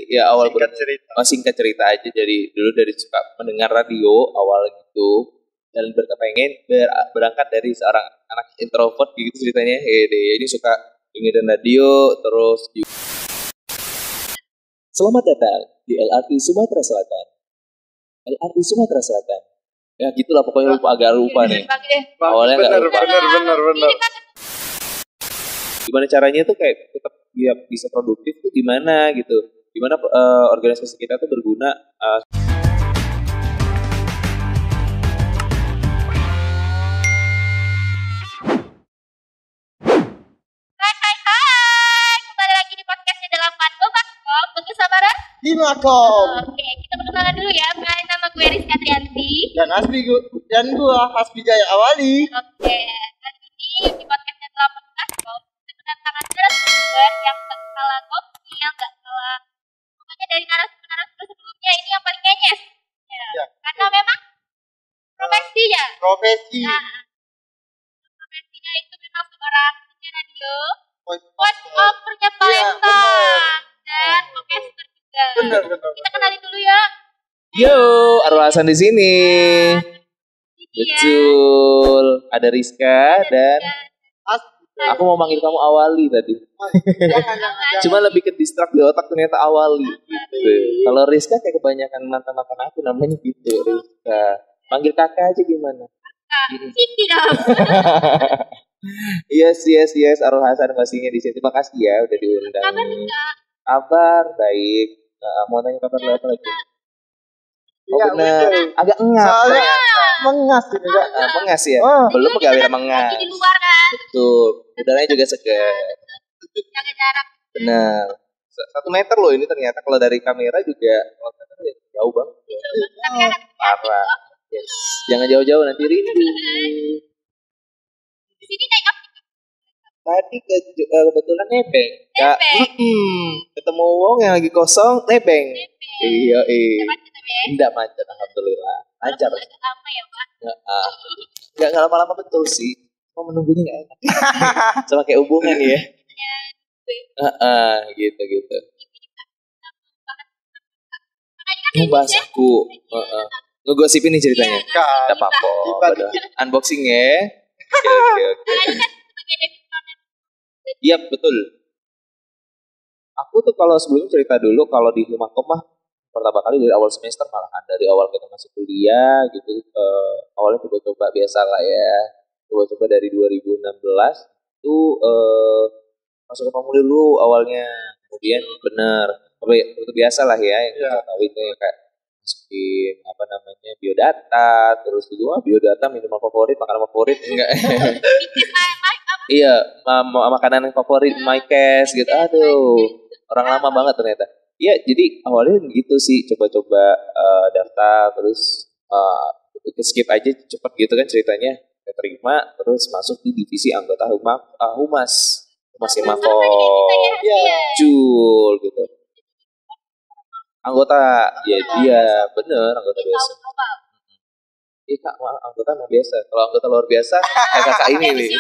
Ya awal Singkat cerita. singkat cerita aja, jadi dulu dari suka mendengar radio awal gitu dan berangkat dari seorang anak introvert gitu ceritanya. Ini suka dengerin radio terus. Selamat datang di LRT Sumatera Selatan. LRT Sumatera Selatan. Ya gitulah pokoknya agak lupa nih. Awalnya nggak lupa. Bener. Gimana caranya tuh kayak tetap dia bisa produktif tuh gimana gitu. Gimana organisasi kita tuh berguna. Hai, kembali lagi di podcastnya dalam Mango.com bersama Dimakom. Oke, kita perkenalan dulu ya. Nama gue Rizka Trianti. Dan gua Hasbi Jaya Awali. Oke, kali ini di podcastnya dalam Mango.com kita kedatangan narasumber yang gak kalah gokil, gak kalah pokoknya dari narasumber sebelumnya ini yang paling ngenyes. Ya. Karena memang profesinya. Profesi. Nah, profesinya itu memang seorang penyiar radio, voice overnya Palembang dan podcaster juga. Bener. Kita kenalin dulu ya. Yo, Arul Hasan di sini. Betul. Ada Rizka dan aku mau manggil kamu Awali tadi. Cuma lebih ke distract di otak ternyata Awali. Gitu. Kalau Rizka kayak kebanyakan mantan-mantan aku namanya gitu, Rizka. Panggil kakak aja gimana? Siki dong. Yes, Arul Hasan pastinya di sini. Terima kasih ya udah diundang. Kabar Rizka? Kabar baik. Mau tanya kabar lu apa lagi? Oh Ya, benar. betul. Agak enggak. Soalnya mengas ini enggak. Mengas ya? Oh. Belum pegawai Lagi mengas. di luar kan. Betul. Udaranya juga segar. Jaga jarak. Benar. 1 meter loh ini ternyata. Kalau dari kamera juga 1 meter ya jauh banget. Tapi anak Parah. Yes. Jangan jauh-jauh nanti rindu. di sini naik apa? Tadi kebetulan nebeng. Kak. Nebeng. Ketemu wong yang lagi kosong nebeng. Iya. Macet ya. Tidak macet alhamdulillah. Lancar. Agak lama ya Pak. Nggak lama-lama betul sih. Cuma menunggunya nggak enak. Sama kayak hubungan ya. Gitu. Ngebahas aku. Ngegosipin nih ceritanya. Tidak apa-apa. Unboxing ya. Oke. Iya betul. Aku tuh kalau sebelumnya cerita dulu kalau di Humakom mah pertama kali dari awal semester malahan dari awal kita masih kuliah gitu. Awalnya coba-coba biasa lah ya. Coba-coba dari 2016 itu masuk ke pamuli dulu awalnya. Kemudian bener itu biasa lah ya yang kita tahu itu ya kayak masukin apa namanya biodata, terus juga biodata minuman favorit, makanan favorit enggak. Iya, makanan favorit MyCash gitu. Aduh, orang lama banget ternyata. Iya, jadi awalnya gitu sih, coba-coba daftar terus skip aja cepet gitu kan ceritanya. Saya terima terus masuk di divisi anggota humas Mako. Jul gitu. Anggota, ya dia bener anggota biasa. Kak, anggota mah biasa. Kalau anggota luar biasa, kakak ini nih.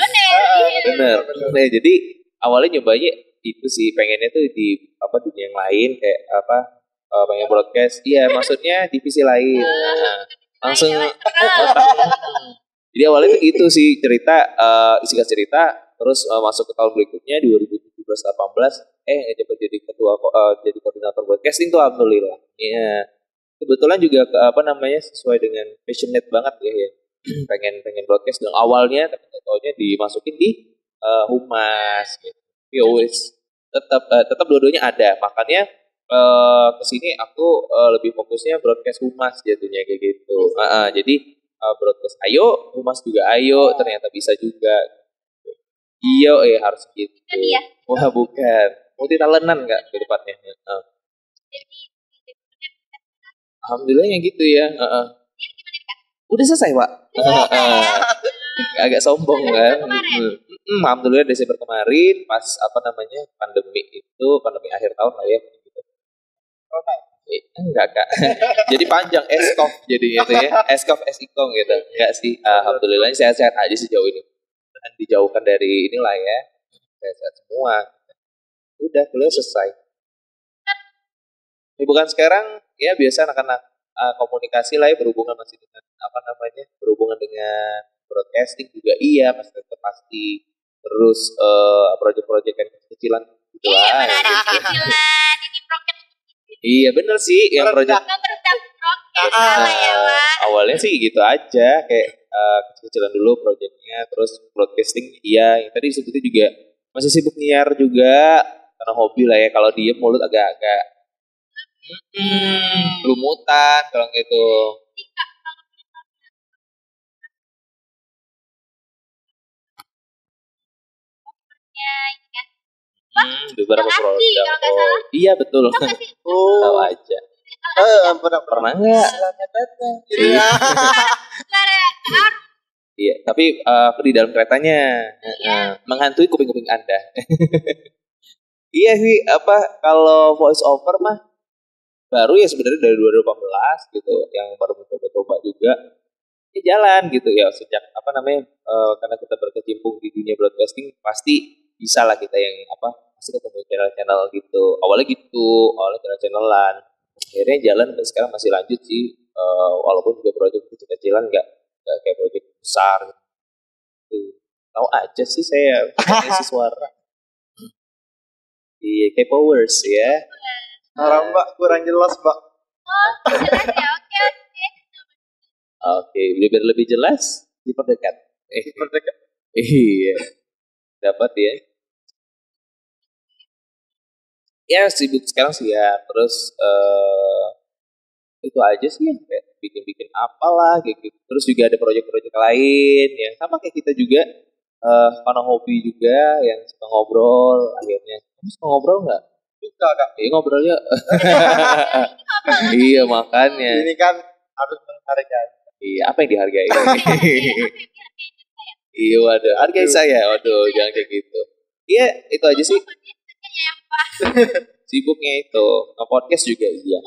Bener. Nah, jadi awalnya nyobanya itu sih pengennya tuh di dunia yang lain kayak pengen broadcast. Iya, maksudnya divisi lain. Langsung. Jadi awalnya tuh itu sih singkat cerita. Terus masuk ke tahun berikutnya 2017-18 dapat jadi jadi koordinator broadcasting tuh alhamdulillah. Iya. Kebetulan juga sesuai dengan passionate banget ya. pengen broadcast dan awalnya tapi dimasukin di humas gitu. Ya wes tetap dua-duanya ada. Makanya kesini aku lebih fokusnya broadcast humas jatuhnya kayak gitu. Jadi broadcast ayo, humas juga ayo, ternyata bisa juga. Iya, harus gitu. Wah bukan, multi talentan nggak ke depannya? Alhamdulillah yang gitu ya. Udah selesai Pak. Agak sombong kan. Alhamdulillah Desember kemarin pas pandemi akhir tahun lah ya. Gitu. Enggak Kak. Jadi panjang eskov jadi itu ya. Eskov esikong gitu. Enggak sih. Alhamdulillah sehat-sehat aja sejauh ini. Dan dijauhkan dari inilah ya. Sehat-sehat semua. Udah kuliah selesai. Bukan sekarang ya biasa anak-anak komunikasi lah ya berhubungan masih dengan apa namanya berhubungan dengan broadcasting juga iya masih tetap pasti terus proyek-proyek yang kecilan gitu Iya, lah mana ada gitu. cicilan ini roket Iya bener sih yang proyek nggak terus dapet roket salah ya Pak. awalnya sih gitu aja kayak kecil-kecilan dulu proyeknya terus broadcasting iya yang tadi disebutnya juga masih sibuk nyiar juga karena hobi lah ya kalau diem mulut agak-agak lumutan kalau gitu. Ini Kak, kalau misalnya covernya ini kan Beberapa yang asli, produk. kalau nggak salah. Iya betul. tau nggak sih Tahu Oh, aja. pernah Pernah nggak? Selamat datang. Iya. suara harum Iya, tapi di dalam keretanya menghantui kuping-kuping Anda. Iya sih, apa kalau voice over mah baru ya sebenarnya dari 2018 gitu, yang baru mencoba-coba juga. Ini jalan gitu ya sejak apa namanya karena kita berkecimpung di dunia broadcasting pasti bisa lah kita yang apa pasti ketemu channel-channel gitu. Awalnya channel-channelan. Akhirnya jalan dan sekarang masih lanjut sih walaupun juga proyek kecil-kecilan nggak kayak proyek besar gitu. Tahu aja sih saya si suara. Iya, kayak powers ya. Orang Mbak kurang jelas Mbak. oh jelas ya oke Oke, biar lebih jelas diperdekat. Diperdekat. Iya, dapat ya. Ya sibuk sekarang sih ya. Terus itu aja sih yang kayak bikin-bikin apalah kayak gitu. Terus juga ada proyek-proyek lain yang sama kayak kita juga karena hobi juga yang suka ngobrol akhirnya. Kamu suka ngobrol nggak? Suka Kak. Iya ngobrolnya. Iya makanya. Ini kan harus menghargai. Iya apa yang dihargai? Iya waduh hargai saya. Waduh jangan kayak gitu. Iya itu aja sih. Sibuknya itu nge-podcast juga iya.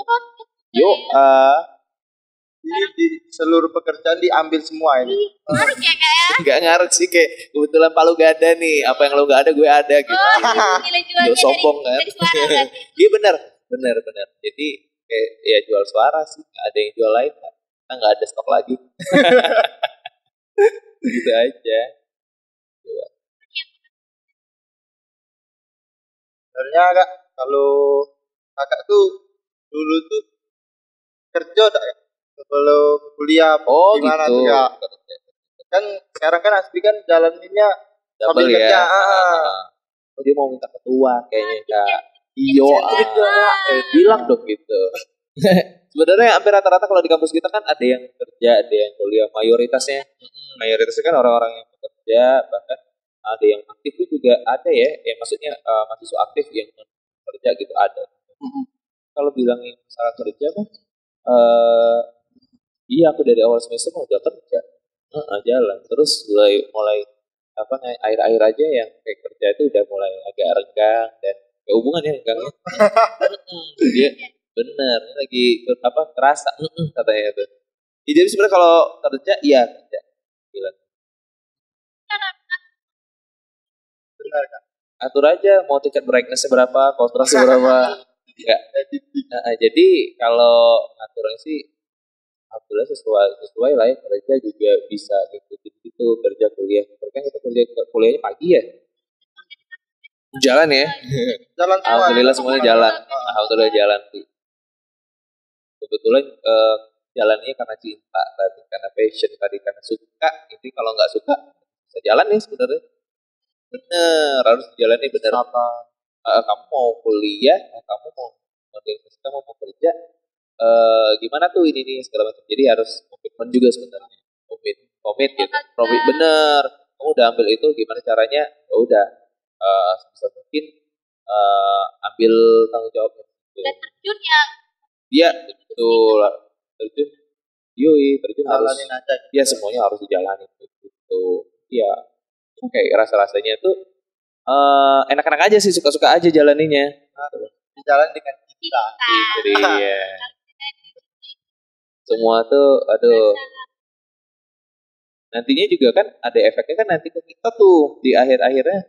Yuk Ini di seluruh pekerjaan diambil semua ini. harus ya Kak ya nggak ngaruh sih kayak kebetulan Palu gak ada nih apa yang lo gak ada gue ada gitu. nilai jualnya Yo sombong kan. dari suara berarti. Iya benar. Jadi kayak ya jual suara sih nggak ada yang jual lain kan. Kita nggak ada stok lagi. Gitu aja. Coba. Sebenarnya Kak, kalau Kakak tuh dulu tuh kerja tak ya? Sebelum kuliah Oh gimana gitu. tuh Kak? Kan sekarang kan asli kan jalaninnya Double sambil ya. kerja. Oh, dia mau minta ketua kayaknya kak. Iyo, bilang dong gitu. Sebenarnya hampir rata-rata kalau di kampus kita kan ada yang kerja, ada yang kuliah. Mayoritasnya kan orang-orang yang bekerja, bahkan ada yang aktif itu juga ada ya. Yang maksudnya mahasiswa aktif yang kerja gitu ada. Kalau bilang masalah kerja mah, iya aku dari awal semester mau udah kerja, jalan. Terus mulai apa akhir-akhir aja yang kayak kerja itu udah mulai agak renggang dan kayak hubungan ya renggangnya. Dia bener ini lagi apa terasa katanya itu. Jadi sebenarnya kalau kerja iya kerja. Gila. Benar Kak. Atur aja mau tiket brightness berapa, kontrasnya berapa. Enggak. Jadi kalau ngaturnya sih alhamdulillah sesuai lah ya kerja juga bisa ngikutin gitu kerja kuliah. Kan kita kuliahnya pagi ya. Jalan ya. Jalan semua. Alhamdulillah semuanya jalan. Alhamdulillah jalan sih. Kebetulan jalannya karena cinta tadi, karena passion tadi, karena suka. Ini kalau nggak suka bisa jalan nih sebenarnya. Bener harus dijalani bener. Apa? Kamu mau kuliah, kamu mau kamu mau kerja, gimana tuh ini nih segala macam. Jadi harus komitmen juga sebenarnya. Komit gitu. Komit bener. Kamu udah ambil itu gimana caranya? Ya udah sebisa mungkin ambil tanggung jawabnya. Dan terjun ya Iya betul. Terjun. Terjun harus. Jalanin aja. Ya semuanya harus dijalani gitu. Iya. Kayak rasa-rasanya tuh enak-enak aja sih suka-suka aja jalaninya. Di jalan dengan cinta. Gitu dia. Semua tuh aduh. Nantinya juga kan ada efeknya kan nanti ke kita tuh di akhir-akhirnya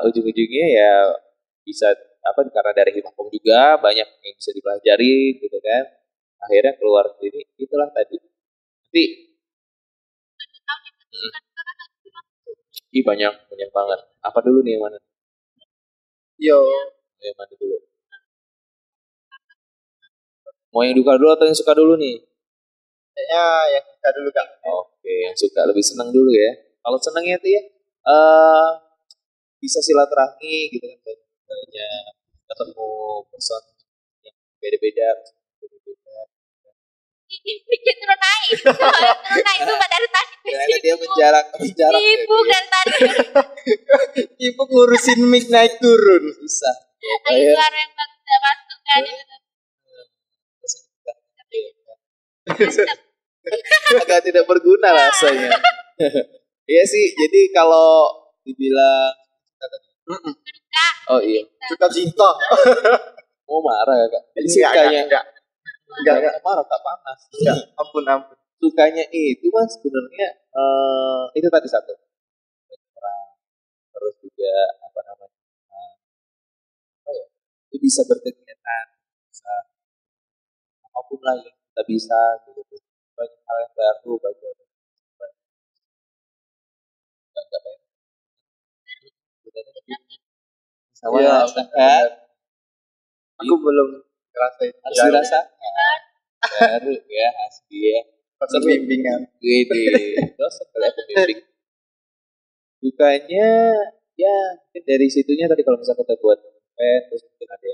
ujung-ujungnya ya bisa karena dari Himakom juga banyak yang bisa dipelajari gitu kan. Akhirnya keluar ini itulah tadi. Tapi banyak banget. Apa dulu nih yang mana? Yo, Yang mana dulu? Mau yang duka dulu atau yang suka dulu nih? kayaknya yang kita dulu Kak. Oke, yang suka lebih senang dulu ya. Kalau senangnya tuh ya bisa silaturahmi gitu kan, banyak ketemu person yang beda-beda. Ini bikin turun naik. Turun naik itu dari tadi. Karena dia menjarak Sibuk dari tadi. Ibu ngurusin mic naik turun. bisa. Ayo suara yang bagus udah masuk kan. Agak tidak berguna rasanya. Iya sih, jadi kalau dibilang oh iya, Suka cinta. mau marah ya kak? Jadi Enggak, sukanya enggak. marah tak panas. Ampun. Sukanya itu mas sebenarnya itu tadi satu. Terus juga apa namanya? Apa ya? Itu bisa berkegiatan, bisa apapun lah yang kita bisa gitu. Banyak hal yang baru, banyak nggak pengen. Sama Iya, kan? Aku belum ngerasain. Harus dirasakan. Baru ya asli ya. Seru bimbingan. Gede. Dosen kali ya pembimbing. Dukanya ya mungkin dari situnya tadi kalau misalnya kita buat terus mungkin ada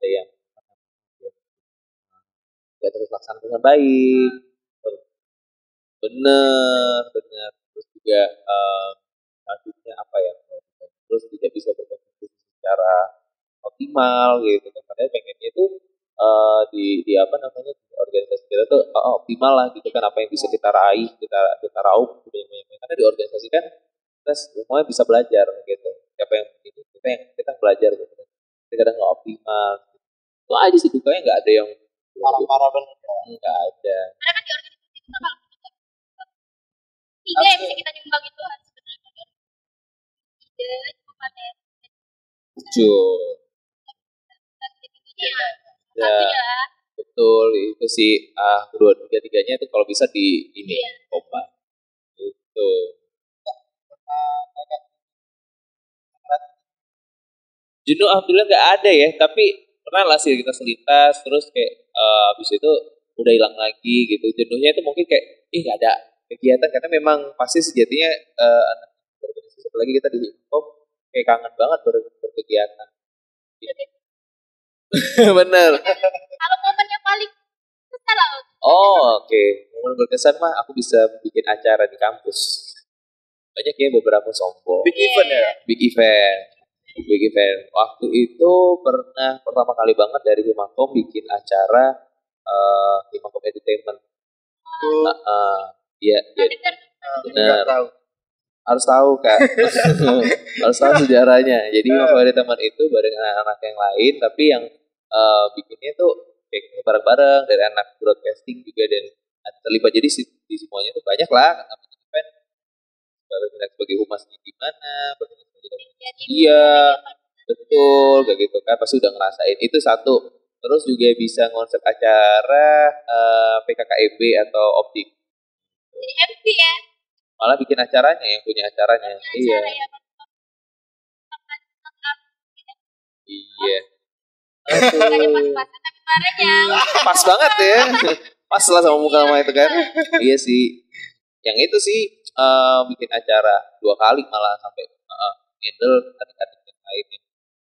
yang nggak terus laksana dengan baik. Bener. Terus juga selanjutnya apa ya? Terus tidak bisa berkontribusi secara optimal gitu kan. Padahal pengennya itu di apa namanya di organisasi kita tuh optimal lah gitu kan, apa yang bisa kita raih, kita raup gitu yang karena di organisasi kan kita semuanya bisa belajar gitu. Siapa yang ini kita belajar gitu kan. Tapi kadang nggak optimal. Itu aja sih dukanya, nggak ada yang Parah-parah banget. nggak ada. Karena kan di organisasi itu kalau tiga yang bisa kita nyumbang itu harus sebenarnya ide, materi, Jujur. Ya, betul itu sih kedua tiga-tiganya itu kalau bisa di ini kompak itu. Jenuh alhamdulillah nggak ada ya, tapi pernah lah sih kita selintas terus kayak habis itu udah hilang lagi gitu. Jenuhnya itu mungkin kayak nggak ada kegiatan karena memang pasti sejatinya anak berorganisasi apalagi kita di Hipkom kayak kangen banget berkegiatan. Bener. kalau momen yang paling besar lah Oke. Momen berkesan mah aku bisa bikin acara di kampus. Banyak ya beberapa sombong. Big event ya. Big event. Waktu itu pernah pertama kali banget dari Himakom bikin acara Himakom Entertainment. Iya, dengar benar. Tahu. Harus tahu kak. Harus tahu sejarahnya. Jadi Himakom Entertainment itu bareng anak-anak yang lain, tapi yang bikinnya tuh kayak gitu bareng-bareng dari anak broadcasting juga dan terlibat. Jadi di semuanya tuh banyak lah. Event bertindak sebagai humas di gimana, bertindak sebagai iya, betul, kayak gitu kan, pasti udah ngerasain itu satu. Terus juga bisa ngonsep acara PKKMB atau optik. jadi MC ya Malah bikin acaranya yang punya acaranya. Iya. acara yang Iya. nggak ada pas-pasan tapi marahnya Pas banget ya. Pas lah sama muka sama itu kan. Iya sih. Yang itu sih bikin acara 2 kali malah sampai handle adik-adik yang lainnya.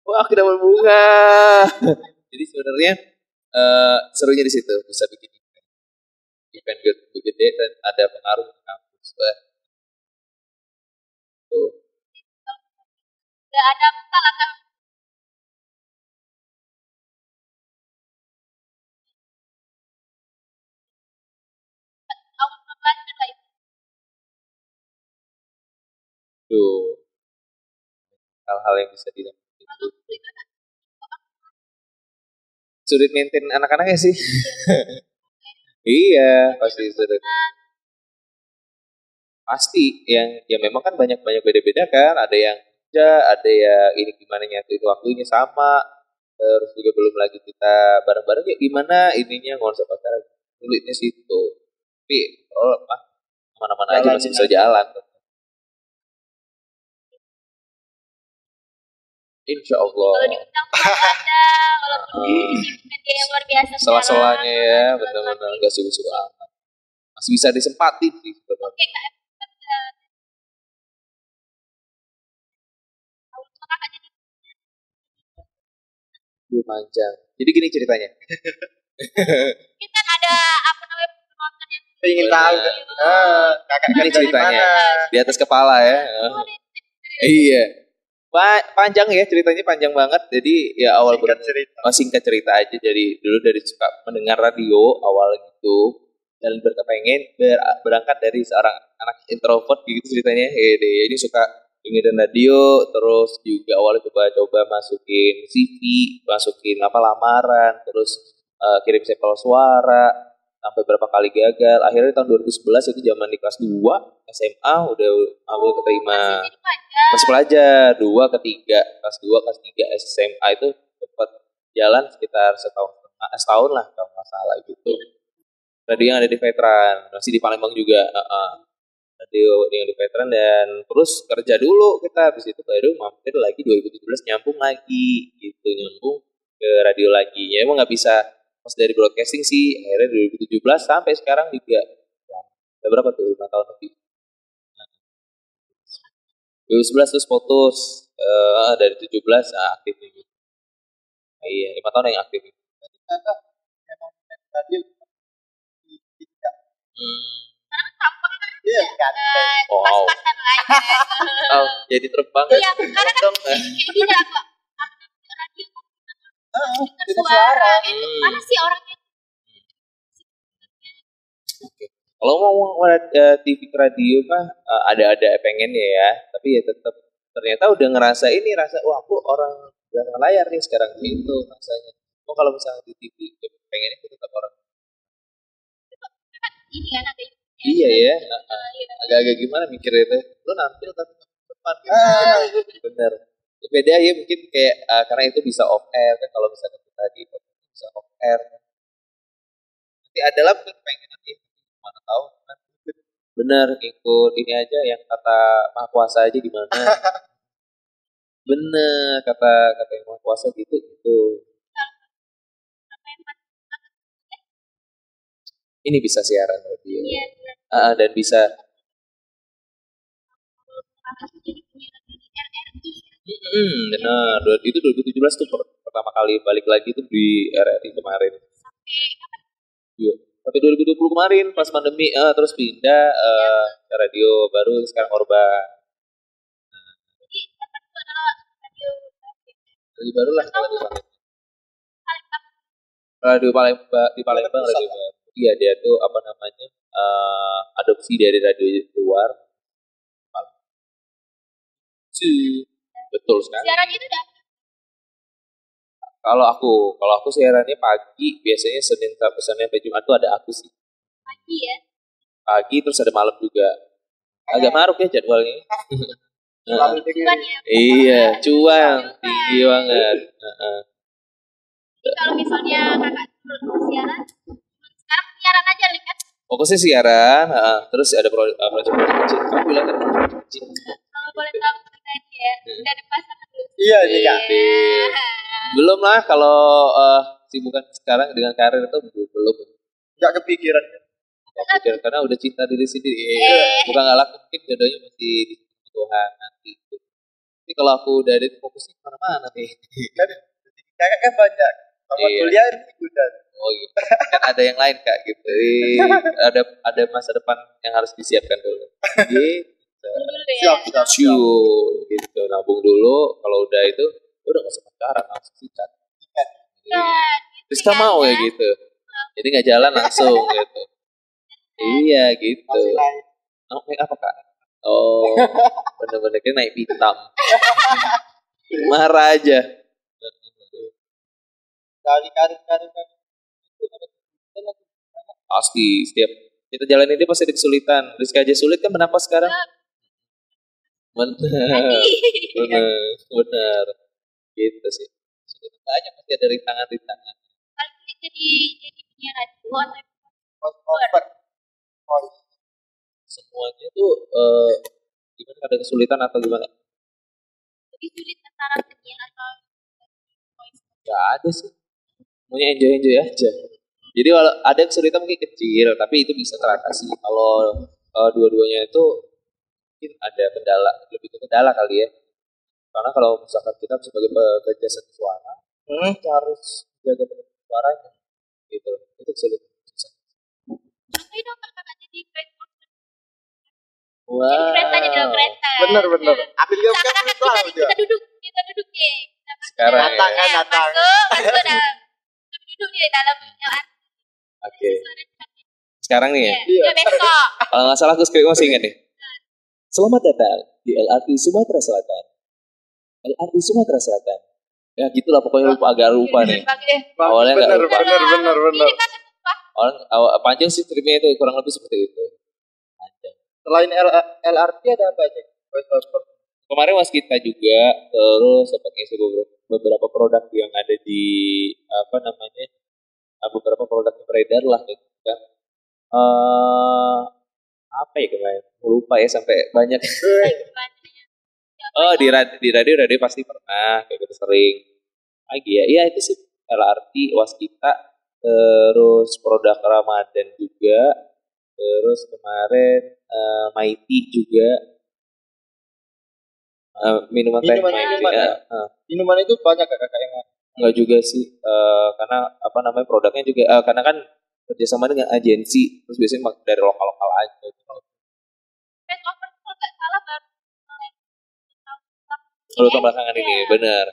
Wah, kita berbunga. Jadi sebenarnya serunya di situ bisa bikin event gede dan ada pengaruh di kampus. Tuh. nggak ada masalah kan awal belajar lah itu Tuh. Hal-hal yang bisa dilakukan. Sulit maintain anak-anaknya sih. Iya, pasti sulit. Pasti yang ya memang kan banyak beda-beda kan, ada yang kerja, ada yang ini gimana nyatuin waktunya sama, Terus juga belum lagi kita bareng-bareng ya gimana ininya konsep acara sulitnya situ. Tapi kalau mana-mana aja Jalannya masih bisa nanti. jalan. Insya Allah. Kalau diundang tuh ada, walaupun kesibukan dia yang luar biasa Sela-selanya ya, sekarang. benar-benar gak sibuk-sibuk amat. Masih bisa disempatin sih sebenarnya. Oke kak, tahun itu kakak jadi Belum panjang. Jadi gini ceritanya. mungkin kan ada apa namanya penonton yang Pengen Benar. tahu kan? Kakak Ini kan dari ceritanya. mana? Di atas kepala ya. Iya. Panjang ya ceritanya panjang banget. Jadi ya awal Singkat cerita. singkat cerita aja. Jadi dulu dari suka mendengar radio awal gitu dan berkepengen berangkat dari seorang anak introvert gitu ceritanya. Ini suka dengerin radio terus juga awalnya coba-coba masukin CV, masukin lamaran, terus kirim sampel suara sampai berapa kali gagal. Akhirnya tahun 2011 itu zaman di kelas 2 SMA udah aku keterima jadi pajak. masih pelajar 2 ketiga kelas 2 kelas 3 SMA itu cepat jalan sekitar setahun lah kalau nggak salah gitu. Radio yang ada di Veteran masih di Palembang juga. Radio yang di Veteran dan terus kerja dulu kita habis itu baru mampir lagi 2017 nyambung lagi gitu nyambung ke radio lagi ya emang nggak bisa pas dari broadcasting sih akhirnya 2017 sampai sekarang juga ya, udah berapa tuh 5 tahun lebih. 2011 terus putus dari 17 aktif nih. Iya 5 tahun yang aktif. Jadi kakak memang tadi tidak. Tampang kan Iya kan? Wow. pas-pasan lah ya. Oh, jadi terbang. Iya, karena kan kayak gini lah kok. Radio Dengar suara suara. itu mana sih orangnya? Oke. Kalau ngomong TV ke radio mah ada pengennya ya, tapi ya tetap ternyata udah ngerasa ini rasa wah aku orang belakang layar nih sekarang gitu rasanya. Oh kalau misalnya di TV ya pengennya itu tetap orang. Ini kan ada Iya ya, iya. agak-agak gimana mikirnya itu. Lu nampil tapi nggak ke depan gitu. Bener. Beda ya mungkin kayak karena itu bisa off air kan kalau misalnya kita di podcast bisa off air. Nanti adalah mungkin pengen nanti mana tahu kan. Bener ikut ini aja yang kata Maha Kuasa aja di mana. Bener kata yang Maha Kuasa gitu gitu. Ini bisa siaran radio. Iya, Dan bisa jadi penyiar di RRI. benar. Itu 2017 tuh pertama kali balik lagi tuh di RRI kemarin. Sampai kapan? Sampai 2020 kemarin pas pandemi terus pindah ke radio baru sekarang Orba. Jadi tempat itu adalah radio Radio baru lah kalau di Palembang. Radio Palembang di Palembang radio baru. Iya dia tuh apa namanya adopsi dari radio luar. Betul sekali. Siaran itu udah Kalau aku siarannya pagi biasanya Senin sampai Jumat tuh ada aku sih. pagi ya. Pagi terus ada malam juga. Agak maruk ya jadwalnya. Selalu Cuman dengerin. ya. Iya, cuan tinggi banget. Jadi kalau misalnya kakak siaran, sekarang siaran aja Link, kan? Fokusnya siaran, terus ada proyek kecil. Kamu bilang kan proyek kecil. Kalau boleh tahu ceritanya ya, udah ada pasangan belum? Iya nih kak. Belum lah kalau sibukan sekarang dengan karir itu belum. Nggak kepikiran. Nggak pikir, karena udah cinta diri sendiri. Bukan nggak laku mungkin jodohnya masih di Tuhan nanti. Tapi kalau aku udah ada fokusnya kemana-mana nih. Kakak kan banyak. Sama Iya. kuliah ini udah. Oh gitu. Kan ada yang lain kak gitu. Ada masa depan yang harus disiapkan dulu. Gitu. Dulu ya. Siap, siap, siap. Ciu, gitu. Nabung dulu. Kalau udah itu, udah nggak usah pacaran langsung sikat. Kan, Terus kamu mau ya gitu. Jadi nggak jalan langsung gitu. Iya gitu. Masih lain. Naik apa kak? Oh, bener-bener kayak naik pitam. Marah aja. Dari karir. Pasti setiap kita jalan ini pasti ada kesulitan. Rizky aja sulit kan kenapa sekarang? Bener, bener, bener. Gitu sih. banyak pasti ada rintangan-rintangan. Paling sulit jadi penyiar radio atau Over. Voice. Semuanya tuh gimana, ada kesulitan atau gimana? lebih sulit antara penyiar atau voice. Gak ada sih. Semuanya enjoy aja. Jadi kalau ada kesulitan mungkin kecil, tapi itu bisa teratasi. Kalau dua-duanya itu mungkin ada kendala, lebih ke kendala kali ya. Karena kalau misalkan kita sebagai pekerja seni suara, kita harus jaga benar suaranya, gitu. Itu kesulitan. Contohnya dong kakak jadi voice over. Wah. Jadi kereta. Bener. Ambil gambar Seakan-akan itu aja. kita duduk nih. Sekarang ya. Natang. Masuk dalam. Kami duduk di dalam LRT. Oke. Sekarang nih ya. Iya. Ya besok. Kalau nggak salah aku skrip masih ingat nih. Selamat datang di LRT Sumatera Selatan. LRT Sumatera Selatan. Ya gitulah pokoknya agak lupa nih. Awalnya nggak lupa. Bener. Ini kan Awal panjang sih tripnya itu kurang lebih seperti itu. Panjang. Selain LRT ada apa aja? Voice over. Kemarin Waskita juga, terus sempat ngisi beberapa produk yang ada di apa namanya, beberapa produk yang beredar lah gitu kan. Apa ya kemarin? Lupa ya sampai banyak. Oh di radio pasti pernah kayak gitu sering. Lagi ya, iya itu sih LRT, Waskita, terus produk Ramadan juga, terus kemarin Mighty juga, minuman teh Mighty. Minuman itu banyak kakak yang Enggak juga sih, karena apa namanya produknya juga, karena kan kerjasama dengan agensi, terus biasanya dari lokal aja. Gitu. voice over itu kalau nggak salah baru Kalau tahun belakangan ini, bener.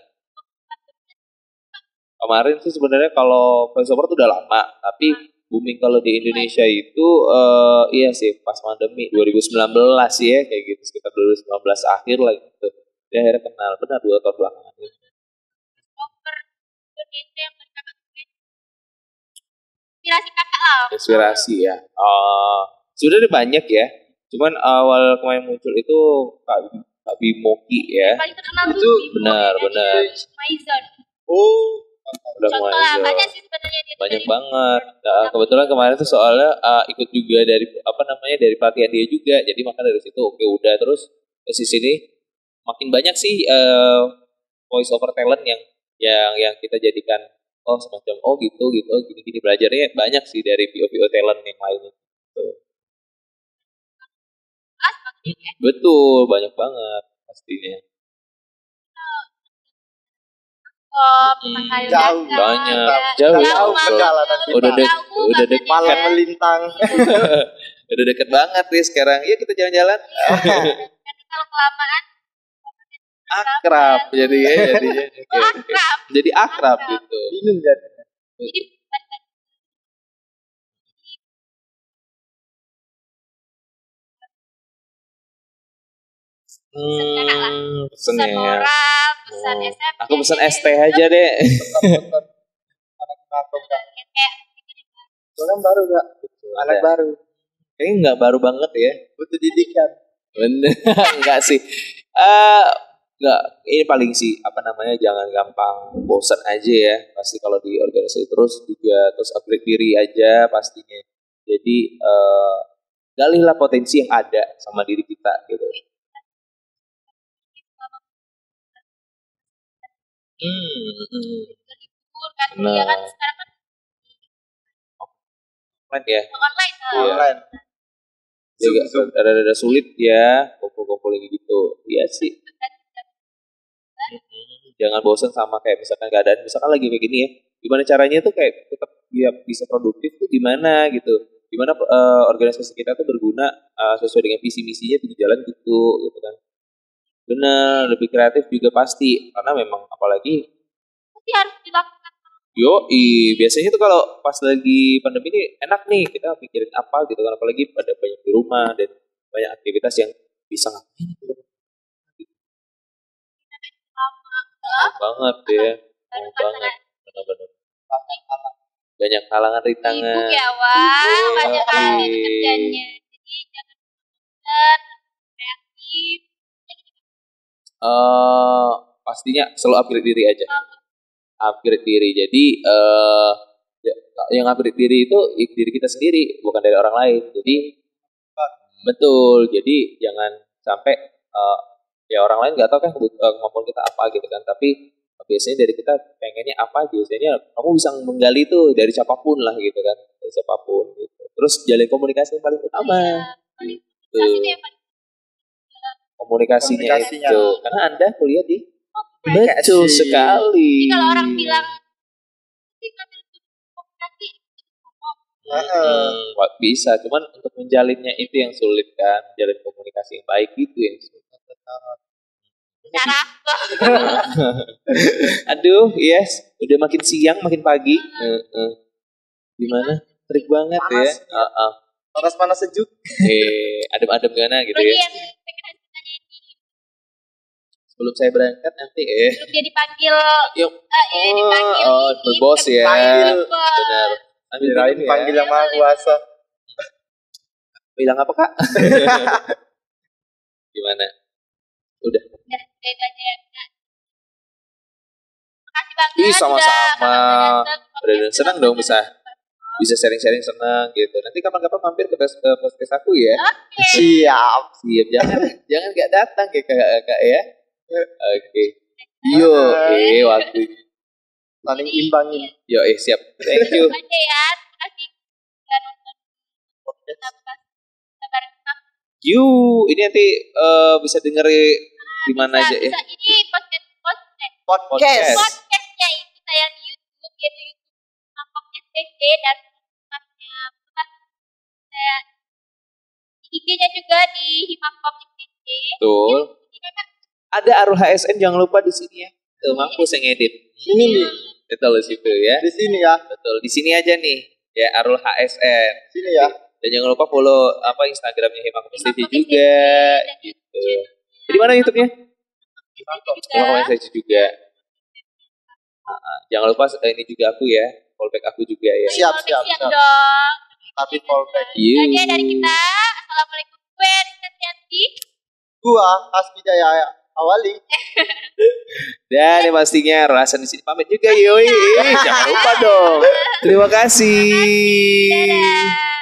Kemarin sih sebenarnya kalau voiceover tuh udah lama, tapi booming kalau di Indonesia itu iya sih pas pandemi 2019 ya kayak gitu, sekitar 2019 akhir lah gitu. Dia akhirnya kenal, benar 2 tahun belakangan ini. over Indonesia yang kakak suka. Inspirasi kakak lah. Inspirasi ya. Sebenarnya banyak ya. Cuman awal kemarin muncul itu Kak Bimoki ya. Paling terkenal Itu tuh Bimo benar. Maison. Oh, Udah Contoh mulai lah, zo. banyak sih sebenarnya dia Banyak dari- banget. Nah, kebetulan kemarin tuh soalnya ikut juga dari apa namanya dari pelatihan dia juga. Jadi maka dari situ oke udah terus ke sini makin banyak sih voice over talent yang kita jadikan semacam gitu gini belajarnya banyak sih dari VO talent yang lainnya. Gitu. Ah, bagus ya. Betul, banyak banget pastinya. Makanya Jauh, banyak. Jauh, Jauh. perjalanan kita. Udah deket. Malang melintang. Udah deket banget nih sekarang. Yuk kita jalan-jalan. Nanti kalau kelamaan Akrab jadinya. Oke. Jadi akrab gitu. Bingung jadi. jadi Pesen pesan ya. moral, pesan Oh. SMP. Aku pesen ST aja deh. Anak nakom kak. Kayak gitu deh. Soalnya baru kak. Anak baru. Kayaknya nggak baru banget ya. Butuh didikan. Bener. Enggak sih. Enggak, ini paling sih apa namanya jangan gampang bosan aja ya. Pasti kalau di organisasi terus upgrade diri aja pastinya. Jadi galilah potensi yang ada sama diri kita gitu. Libur kan, Benar. kuliah kan sekarang kan Kan ya. online. Iya. Online. Juga ada sulit ya kumpul-kumpul gitu. Iya sih. Jangan bosan sama kayak misalkan keadaan misalkan lagi kayak gini ya. Gimana caranya tuh kayak tetap dia bisa produktif tuh gimana gitu. Gimana organisasi kita tuh berguna sesuai dengan visi misinya tuh jalan gitu kan. Bener, lebih kreatif juga pasti karena memang apalagi Tapi harus dilakukan. biasanya tuh kalau pas lagi pandemi ini enak nih kita pikirin apa gitu kan apalagi pada banyak di rumah dan banyak aktivitas yang bisa ngapain gitu. Banyak banget ya, banyak banget, benar-benar. Banyak halangan rintangan. Sibuk ya, wah, banyak Iya. kali itu kerjanya. Jadi jangan bosan, kreatif. Pastinya selalu upgrade diri aja. upgrade diri. Jadi yang upgrade diri itu diri kita sendiri, bukan dari orang lain. Jadi betul. Jadi jangan sampai ya orang lain nggak tahu kan kemampuan kita apa gitu kan. Tapi biasanya dari kita pengennya apa, biasanya kamu bisa menggali itu dari siapapun lah gitu kan, dari siapapun gitu. Terus jalin komunikasi yang paling utama. Gitu. Komunikasinya itu. Karena Anda kuliah di betul sekali. Jadi kalau orang bilang sih ngambil komunikasi ngomong. Bisa, cuman untuk menjalinnya itu yang sulit kan, menjalin komunikasi yang baik itu yang sulit. Cara Aduh, yes, udah makin siang, makin pagi. Gimana? Trik banget panas, ya. Panas-panas sejuk. Adem-adem gana gitu bagi ya. yang pengen harus ditanya ini Sebelum saya berangkat nanti sebelum dia dipanggil yuk. dipanggil Bos ya. Panggil. Benar. Ambil Kirain minum ya. panggil yang Maha Kuasa. Bilang apa, Kak? Gimana? Udah. udah itu aja ya. Makasih banget Ih, sama-sama. udah Udah senang dong bisa sharing-sharing senang gitu. Nanti kapan-kapan mampir ke podcast aku ya. Siap. Siap, jangan nggak datang ya kakak ya. Oke. Yo, waktu. Saling imbangin. Yo, siap. Thank you. aja ya. Terima kasih udah nonton kita bareng sama You, ini nanti bisa denger di mana aja ya. ini Podcast. podcastnya itu tayang di YouTube yaitu YouTube Himapop STC dan tempatnya saya di IG-nya juga di Himapop STC. Betul. Ada Arul HSN, jangan lupa di sini ya. Tuh, mampus yang edit. Ini nih. Betul di situ ya. Di sini ya. Betul, di sini aja nih. Ya, Arul HSN. Sini ya. Dan jangan lupa follow Instagramnya Himapop STC juga gitu. Di mana YouTube-nya? Himapop STC juga. Jangan lupa ini juga aku ya. Fallback aku juga ya. Siap. dong. Tapi fallback. Oke, dari kita. Assalamualaikum. Gue Rizka Tianti. Gua Asbidaya Awali. Dan yang pastinya Rasan di sini pamit juga yoi. Jangan lupa dong. Terima kasih. Dadah.